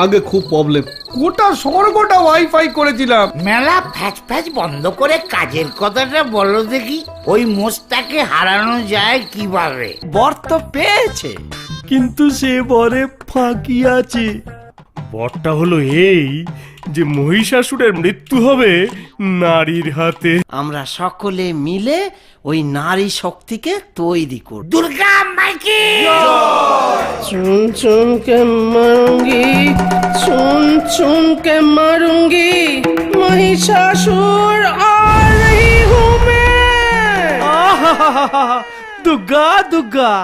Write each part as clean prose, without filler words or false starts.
আগে খুব প্রবলেম, গোটা স্বর্গটা ওয়াইফাই করেছিলাম। মেলা ফ্যাচ ফ্যাচ বন্ধ করে কাজের কথাটা বলো দেখি। ওই মোষটাকে হারানো যায় কিভাবে? বর তো পেয়েছে, কিন্তু সে বরে ফাঁকি আছে। বরটা হলো এই যে মহিষাসুরের মৃত্যু হবে নারীর হাতে। আমরা সকলে মিলে ওই নারী শক্তিকে তৈরি করব। দুর্গা মাইকি चुन चुन के मारूंगी, चुन चुन के मारूंगी, महिषासुर आ रही हूँ मैं। दुर्गा दुर्गा।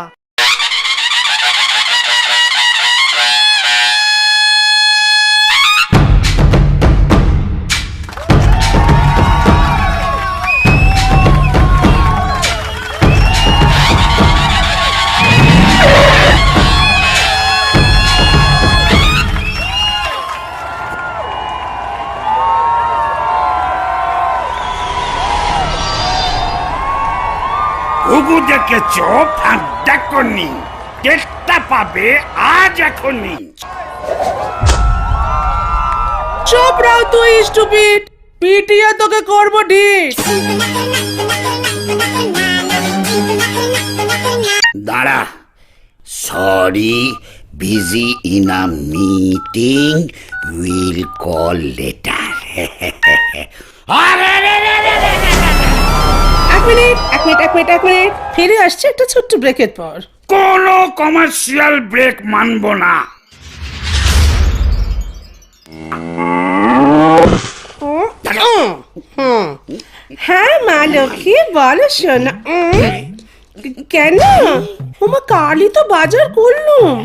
ঘুঘু দেখেছ ফাঁক দেখনি, টেস্টটা পাবে আজ এখনই। চুপ রাও তুই স্টুপিড, পিটিয়ে তোকে করবো ঢিস। দাঁড়া, sorry, busy in a meeting, will call letter. এক মিনিট ফিরে আসছে একটা ছোট্ট ব্রেকের পর। কোনো কমার্শিয়াল ব্রেক মানবো না। হ্যাঁ মা লক্ষ্মী বলো শোনা। কেন ওমা কালই তো বাজার করলুম।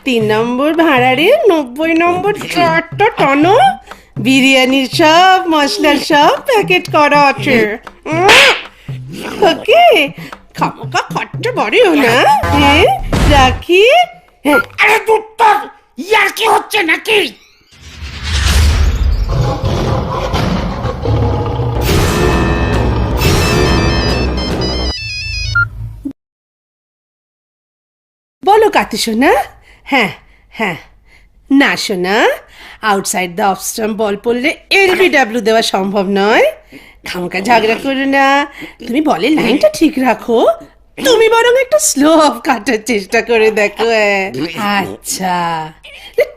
3 নম্বর ভাড়ারে 90 নম্বর চারটা টানো বিরিয়ানির সব মশলার সব প্যাকেট করা আছে। ওকে খামোকা খট্টা বড়িও না। হ্যাঁ রাখি। আরে দুটো ইয়ার কি হচ্ছে নাকি? বলো কাতি সোনা। হ্যাঁ হ্যাঁ না সোনা, আউটসাইড দ্য অফ স্টাম্প বল পড়লে এলবিডব্লিউ দেওয়া সম্ভব নয়। খামকা ঝগড়া করো না, তুমি বলে লাইনটা ঠিক রাখো। তুমি বরং একটা স্লো অফ কাটার চেষ্টা করে দেখো। আচ্ছা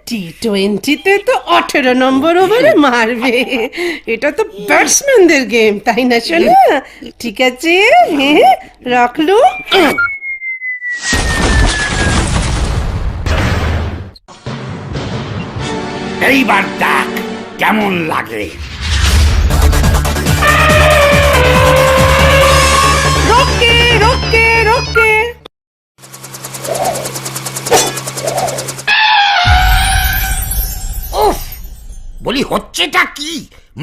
T20-তে তো 18 নম্বর ওভারে মারবে, এটা তো ব্যাটসম্যানদের গেম, তাই না সোনা? ঠিক আছে হ্যাঁ রাখলো। এইবার দেখ কেমন লাগে। রোকে রোকে রোকে। উফ, বলি হচ্ছেটা কি?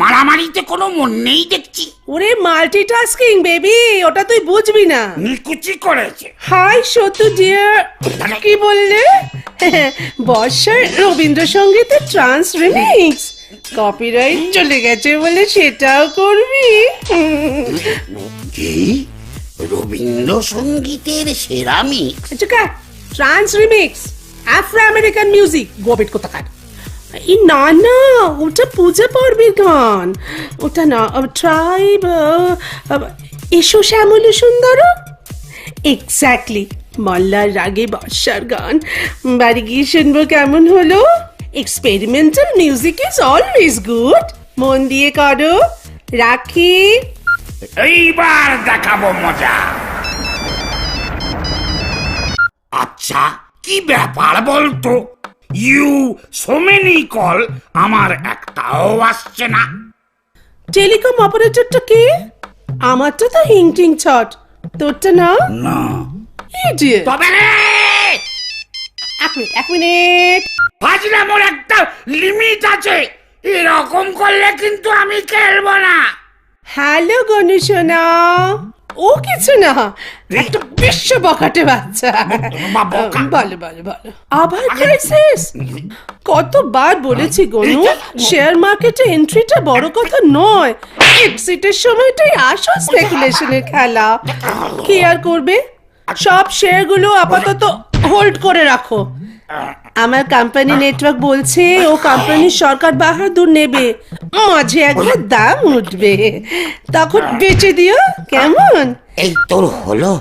মারামারিতে কোনো মন নেই দেখছি। ওরে মাল্টিটাস্কিং বেবি, ওটা তুই বুঝবি না। নিকুচি করেছে। হাই সতু ডিয়ার, কি বললে? বর্ষার রবীন্দ্রসঙ্গীতের ট্রান্স রিমিক্স, কপিরাইট চলে গেছে বলে সেটাও করবি? কি রবীন্দ্রসঙ্গীতের সেরামিক? Trance remix, Afro American music, গোবেট কোথাকার। না না ওটা পূজা পর্বের গান, ওটা না। ট্রাইব, এসো শ্যামল সুন্দর, এক্স্যাক্টলি মল্লার রাগে বর্ষার গান। বাড়ি গিয়ে শুনবো কেমন হলো। Experimental music is always good, মন দিয়ে করো। রাখি। এইবার দেখাবো মজা। আচ্ছা কি ব্যাপার বলতো? ইউ সো মেনি কল, আমার একটাও আসছে না। টেলিকম অপারেটরটা কে? আমারটা তো হিংটিং ছট, তোরটা না? না ইডিয়েট। তবে রে এক মিনিট। ফাজলামোর একটা লিমিট আছে, এরকম করলে কিন্তু আমি খেলবো না। হ্যালো গনু সোনা। ও কিছু না, একটা বিশ্ব বকাটে বাচ্চা। বলো বলো বলো, আবার ক্রাইসিস? কতবার বলেছি গনু, শেয়ার মার্কেটে এন্ট্রিটা বড় কথা নয়, এক্সিটের সময়টাই আসল স্পেকুলেশনের খেলা। কি আর করবে, সব শেয়ারগুলো আপাতত হোল্ড করে রাখো। আমার কোম্পানি নেটওয়ার্ক বলছে ও কোম্পানির সরকার বাহাদুর নেবে, মাঝে একবার দাম উঠবে, তখন বেচে দিও কেমন? এই তোর হলো,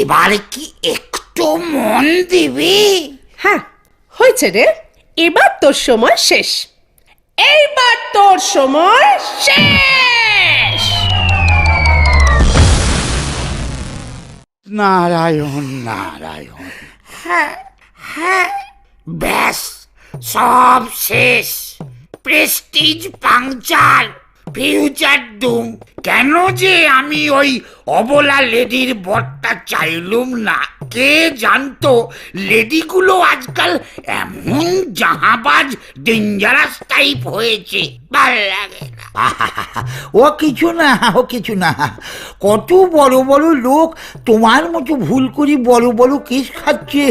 এবার কি একটু মন দিবি? হ্যাঁ হয়েছে রে, এবার তোর সময় শেষ, এইবার তোর সময় শেষ। নারায়ণ নারায়ণ। হ্যাঁ হ্যাঁ, ব্যাস সব শেষ। Prestige puncture, future doom. কেন যে আমি ওই অবলা লেডির বরটা চাইলুম না, কে জানতো লেডিগুলো আজকাল এমন জাহাবাজ ডেঞ্জারাস টাইপ হয়েছে। ভাল লাগে না। ও কিছু না, ও কিছু না। কত বড় বড় লোক তোমার মতো ভুল করি বড় বড় কেস খাচ্ছে।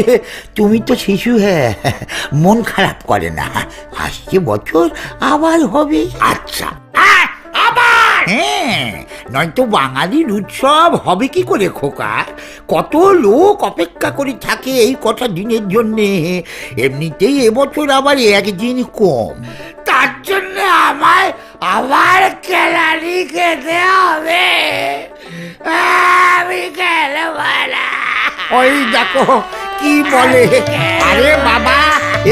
তুমি তো শিশু, হ্যাঁ, মন খারাপ করে না। আসছে বছর আবার হবে। আচ্ছা আবার, হ্যাঁ, নয়তো বাঙালির উৎসব হবে কি করে খোকা? কত লোক অপেক্ষা করে থাকে এই কটা দিনের জন্যে। এমনিতেই এবছর আবার একদিন কম, তার জন্য আমায় আবার ক্যালারি খেতে হবে। আমি খেলব না। ওই দেখো কি বলে। আরে বাবা,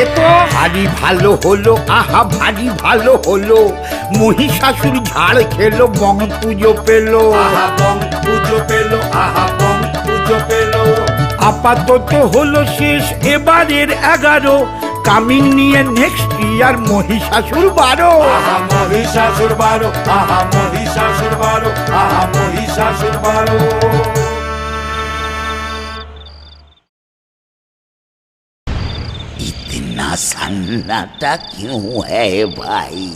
এ তো ভারী ভালো হলো, আহা ভারী ভালো হলো। মহিষাসুর ঝাড় খেলো, বং পুজো পেলো, আহা বং পুজো পেলো, আহা বং পুজো পেলো। আপাতত হলো শেষ এবারের 11, কামিং নিয়ে নেক্সট ইয়ার মহিষাসুর 12। আহা মহিষাসুর 12, আহা মহিষাসুর 12, আহা মহিষাসুর 12। इतना सन्नाटा क्यों है भाई?